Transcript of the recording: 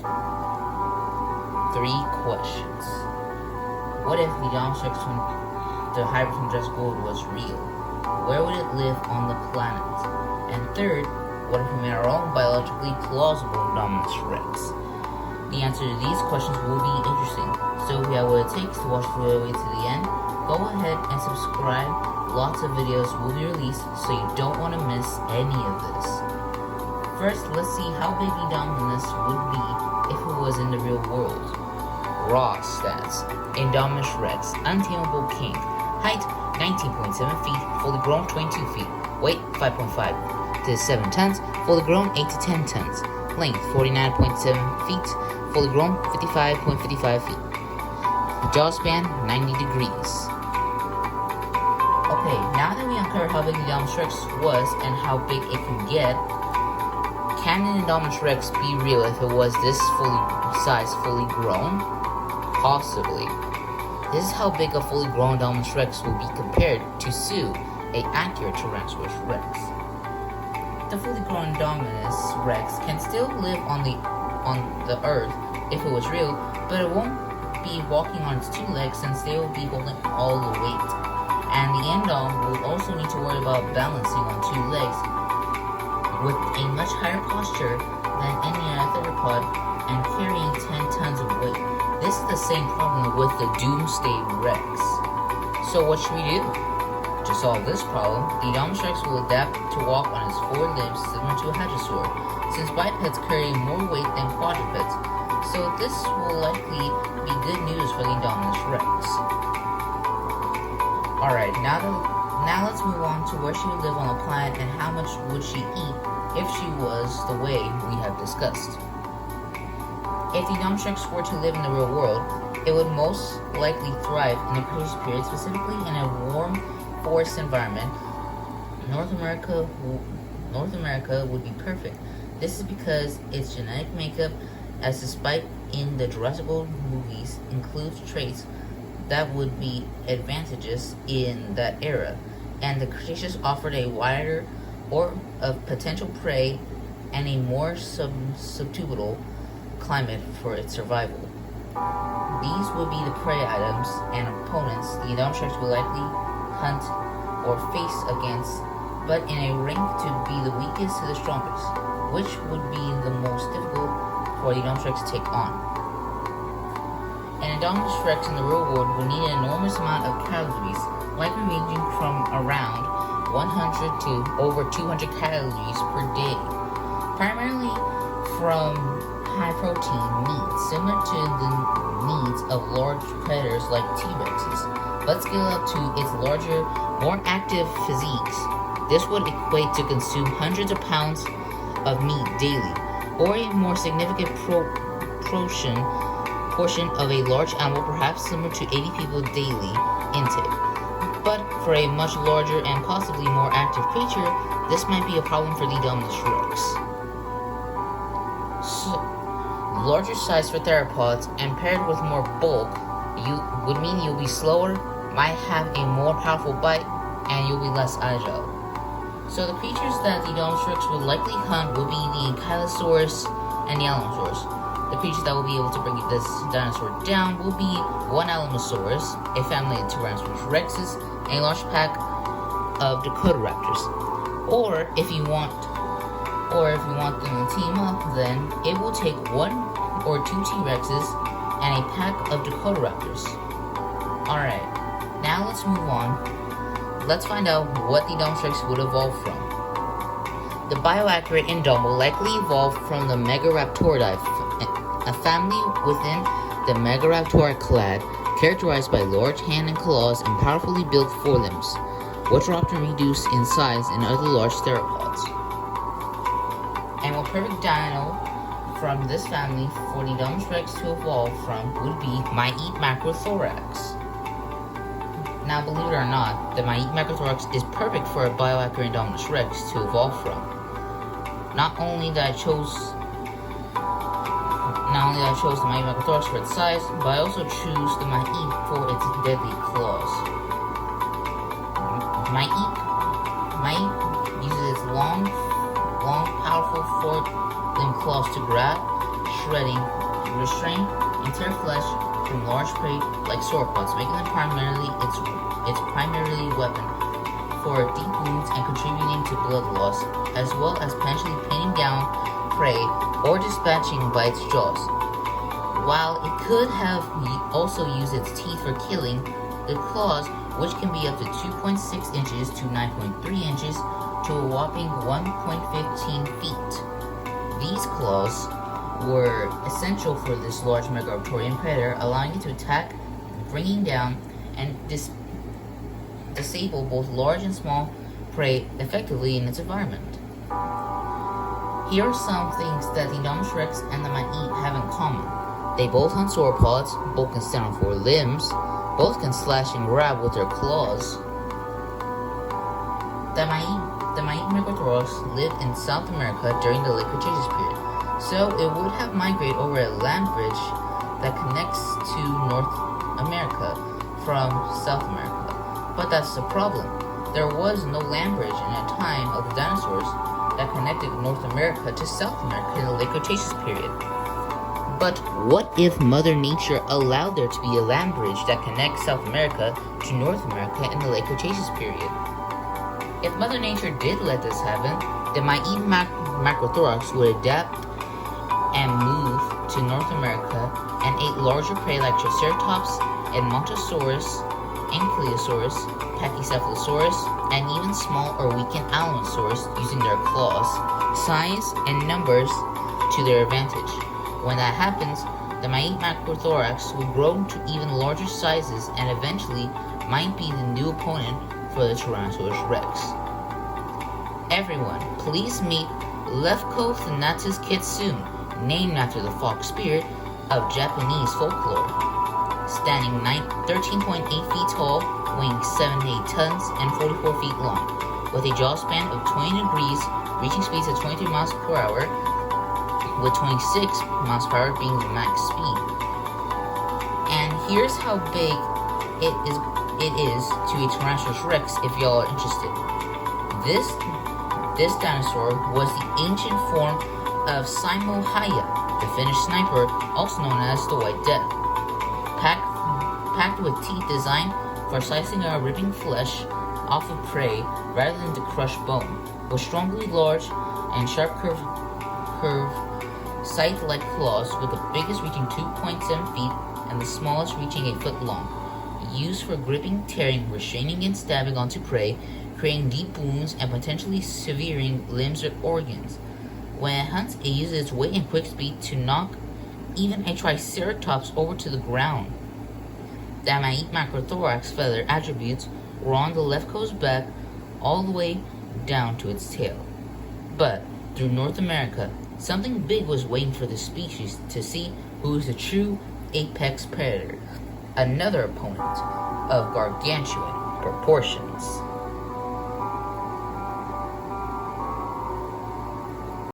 Three questions. What if the Indominus Rex from the hybrid from Just Gold was real? Where would it live on the planet? And third, what if we made our own biologically plausible Indominus Rex? The answer to these questions will be interesting, so if you have what it takes to watch the video all the way to the end, go ahead and subscribe. Lots of videos will be released, so you don't want to miss any of this. First, let's see how big Indominus would be if it was in the real world. Raw stats. Indominus Rex, untamable king. Height, 19.7 feet, fully grown 22 feet. Weight, 5.5 to 7 tons, fully grown 8 to 10 tons. Length, 49.7 feet, fully grown 55.55 feet. Jaw span, 90 degrees. Okay, now that we uncovered how big the Indominus Rex was and how big it can get, can an Indominus Rex be real if it was this fully grown? Possibly. This is how big a fully grown Indominus Rex will be compared to Sue, a accurate Tyrannosaurus Rex. The fully grown Indominus Rex can still live on the Earth if it was real, but it won't be walking on its two legs since they will be holding all the weight. And the Indom will also need to worry about balancing on two legs with a much higher posture than any other theropod and carrying 10 tons of weight. This is the same problem with the Doomsday Rex. So what should we do? To solve this problem, the Indominus Rex will adapt to walk on its four limbs similar to a hadrosaur, since bipeds carry more weight than quadrupeds. So this will likely be good news for the Indominus Rex. Alright, now let's move on to where she would live on the planet and how much would she eat if she was the way we have discussed. If the Indominus Rex were to live in the real world, it would most likely thrive in the Cretaceous period, specifically in a warm forest environment. North America would be perfect. This is because its genetic makeup, as despite in the Jurassic World movies, includes traits that would be advantageous in that era, and the Cretaceous offered a wider or of potential prey and a more subtubal climate for its survival. These would be the prey items and opponents the Indominus Rex will likely hunt or face against, but in a rank to be the weakest to the strongest, which would be the most difficult for the Indominus Rex to take on. An Indominus Rex in the real world would need an enormous amount of calories, likely ranging from around 100 to over 200 calories per day, primarily from high-protein meat, similar to the needs of large predators like T-Rexes, but scale up to its larger, more active physiques. This would equate to consume hundreds of pounds of meat daily, or a more significant portion of a large animal, perhaps similar to 80 people daily intake. But for a much larger and possibly more active creature, this might be a problem for the Indominus Rex. So, larger size for theropods and paired with more bulk would mean you'll be slower, might have a more powerful bite, and you'll be less agile. So the creatures that the Indominus Rex would likely hunt will be the Ankylosaurus and the Alamosaurus. The creatures that will be able to bring this dinosaur down will be one Alamosaurus, a family of Tyrannosaurus Rexes, and a large pack of Dakotaraptors. Or if you want them to team up, then it will take one or two T-Rexes and a pack of Dakotaraptors. Alright, now let's move on. Let's find out what the Indominus Rex would evolve from. The bioaccurate Indom will likely evolve from the Megaraptoridae, a family within the Megaraptor clade, characterized by large hands and claws and powerfully built forelimbs, which are often reduced in size in other large theropods. And what perfect dino from this family for the Indominus Rex to evolve from would be Myete Macrothorax. Now, believe it or not, the Myete Macrothorax is perfect for a bioaccurate Indominus Rex to evolve from. Not only did I chose the Myete Macrothorax for its size, but I also choose the Myete for its deadly claws. Myete uses its long, powerful four-limbed claws to grab, restrain, and tear flesh from large prey like sauropods, making them primarily its primarily weapon for deep wounds and contributing to blood loss, as well as potentially pinning down prey or dispatching by its jaws. While it could have also used its teeth for killing, the claws, which can be up to 2.6 inches to 9.3 inches to a whopping 1.15 feet. These claws were essential for this large migratorial predator, allowing it to attack, bringing down, and disable both large and small prey effectively in its environment. Here are some things that the Indominus Rex and the Ma'it have in common. They both hunt sauropods, both can stand on 4 limbs, both can slash and grab with their claws. The Ma'it Microthorax lived in South America during the late Cretaceous period, so it would have migrated over a land bridge that connects to North America from South America. But that's the problem. There was no land bridge in a time of the dinosaurs that connected North America to South America in the late Cretaceous period. But what if Mother Nature allowed there to be a land bridge that connects South America to North America in the late Cretaceous period? If Mother Nature did let this happen, the Ma'it Macrothorax would adapt and move to North America and ate larger prey like Triceratops, Edmontosaurus, Ankylosaurus, Pachycephalosaurus, and even small or weakened Allosaurus using their claws, size, and numbers to their advantage. When that happens, the Ma'it Macrothorax will grow to even larger sizes and eventually might be the new opponent for the Tyrannosaurus Rex. Everyone, please meet Lefko Thanatos Kitsune, named after the fox spirit of Japanese folklore. Standing 13.8 feet tall, weighing 7 to 8 tons, and 44 feet long, with a jaw span of 20 degrees, reaching speeds of 23 miles per hour, with 26 miles per hour being the max speed. And here's how big it is to a Tyrannosaurus Rex if y'all are interested. This dinosaur was the ancient form of Simohaya, the Finnish sniper, also known as the White Death. Packed with teeth designed for slicing or ripping flesh off of prey rather than to crush bone, with strongly large and sharp curved scythe-like claws, with the biggest reaching 2.7 feet and the smallest reaching a foot long, used for gripping, tearing, restraining, and stabbing onto prey, creating deep wounds and potentially severing limbs or organs. When it hunts, it uses its weight and quick speed to knock even a Triceratops over to the ground. The Ma'it Macrothorax feather attributes were on the Lefko's back all the way down to its tail. But through North America, something big was waiting for the species to see who is the true apex predator, another opponent of gargantuan proportions.